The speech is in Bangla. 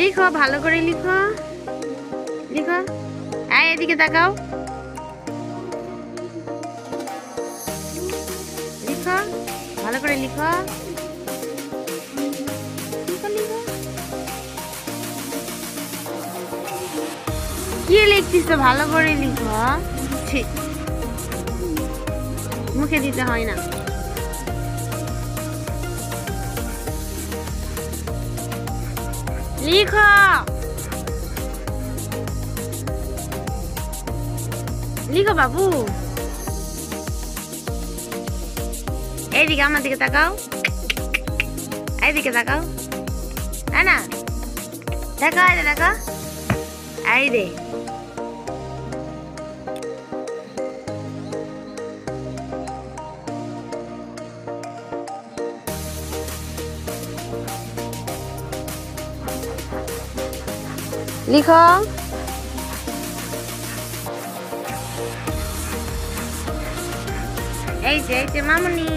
লিখো, ভালো করে লিখো। লিখো। এদিকে তাকাও। লিখো, ভালো করে লিখো। লিখো লিখো। কি লিখছিস? ভালো করে লিখো। ঠিক, মুখে দিতে হয় না। লিখো। লিখো বাবু। এইদিকে আমার দিকে তাকাও। এইদিকে তাকাও। তাই না? দেখো, এই দেখো। এই রে। লিখো। এই যে মামুনি।